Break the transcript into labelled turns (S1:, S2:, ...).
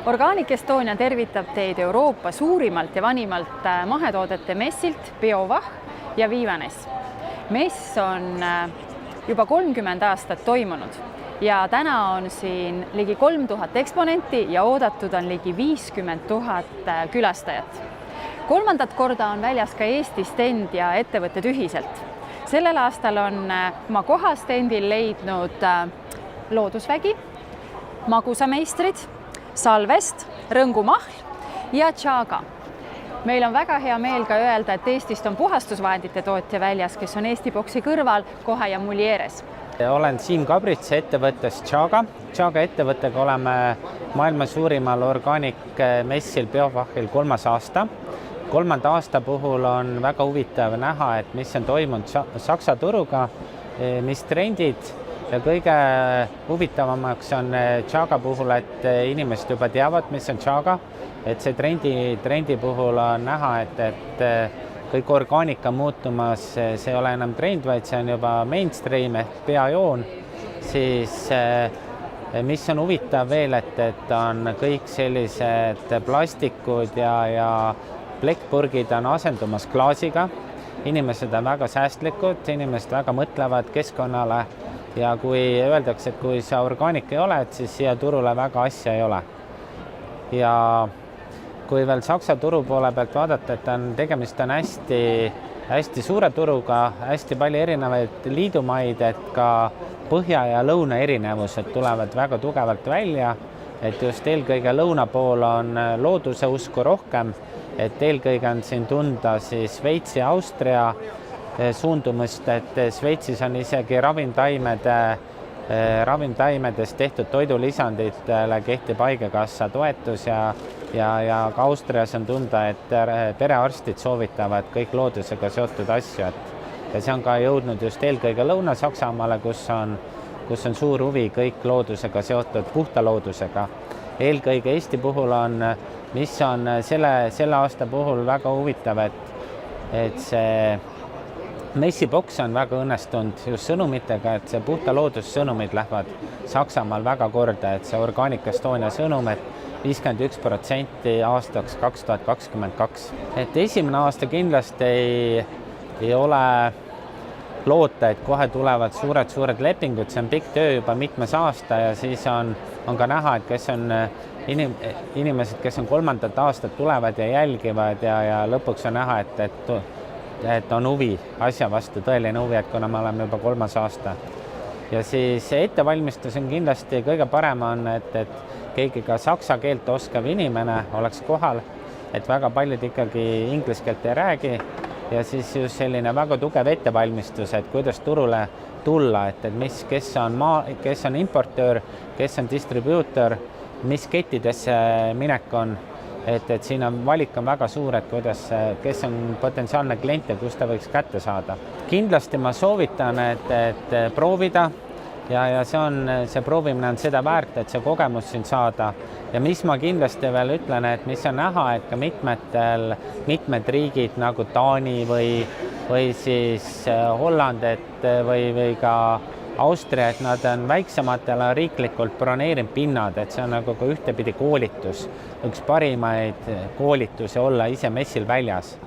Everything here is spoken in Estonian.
S1: Organic Estonia tervitab teid Euroopa suurimalt ja vanimalt mahetoodete messilt BioVach ja Viivanes. Mess on juba 30 aastat toimunud ja täna on siin ligi 3000 eksponenti ja oodatud on ligi 50 000 külastajat. Kolmandat korda on väljas ka Eesti stend ja ettevõtted ühiselt. Sellel aastal on oma koha stendil leidnud Loodusvägi, Magusameistrid, Salvest, Rõngu Mahl ja Chaga. Meil on väga hea meel ka öelda, et Eestist on puhastusvahendite tootja väljas, kes on Eesti Boksi kõrval Koha ja Mulieres.
S2: Olen Siim Kabrits ettevõttest Chaga. Chaga ettevõttega oleme maailma suurimal Organic messil BioVachil 3. aasta. 3. aasta puhul on väga huvitav näha, et mis on toimunud Saksa turuga, mis trendid. Ja kõige huvitavamaks on Chaga puhul, et inimesed juba teavad, mis on Chaga. Et see trendi puhul on näha, et kõik orgaanika muutumas, see ei ole enam trend, vaid see on juba mainstream ehk peajoon. Siis mis on huvitav veel, et on kõik sellised plastikud ja plekkpurgid on asendumas klaasiga. Inimesed on väga säästlikud, inimesed väga mõtlevad keskkonnale. Ja kui öeldakse, et kui see orgaanik ei ole, siis siia turule väga asja ei ole. Ja kui veel Saksa turu poole pealt vaadata, et tegemist on hästi suure turuga, hästi palju erinevaid liidumaid, et ka põhja ja lõuna erinevused tulevad väga tugevalt välja, et just eelkõige lõuna pool on looduse usku rohkem, et eelkõige on siin tunda siis Šveitsi ja Austria suundumust, et Šveitsis on isegi ravimtaimedest tehtud toidulisanditele kehtib haigekassa toetus ja ka Austrias on tunda, et perearstid soovitavad kõik loodusega seotud asju. Ja see on ka jõudnud just eelkõige Lõuna-Saksamaale, kus on suur huvi kõik loodusega seotud puhta loodusega. Eelkõige Eesti puhul on, mis on selle aasta puhul väga huvitav, et see messiboks on väga õnnestunud just sõnumitega, et see puhta loodussõnumid lähevad Saksamaal väga korda, et see Organic Estonia sõnum, et 51% aastaks 2022. Et esimene aasta kindlasti ei ole loota, et kohe tulevad suured lepingud, see on pikk töö juba mitmes aasta ja siis on ka näha, et kes on inimesed, kes on 3. aastat tulevad ja jälgivad ja lõpuks on näha, et on huvi asja vastu, tõeline huvi, et kuna me oleme juba 3. aasta. Ja siis ettevalmistus on kindlasti kõige parem on, et keegi ka saksa keelt oskav inimene oleks kohal, et väga paljud ikkagi inglise keelt ei räägi ja siis just selline väga tugev ettevalmistus, et kuidas turule tulla, kes on importöör, kes on distribuutor, mis kettidesse minek on. Et siin on valik on väga suur, et kes on potentsiaalne klient ja kus ta võiks kätte saada. Kindlasti ma soovitan, et proovida ja see proovimine on seda väärt, et see kogemus siin saada. Ja mis ma kindlasti veel ütlen, et mis on näha, et ka mitmed riigid nagu Taani või siis Holland või ka Austria, et nad on väiksematele riiklikult broneerinud pinnad, et see on nagu ka ühtepidi koolitus, üks parimaid koolitusi olla ise messil väljas.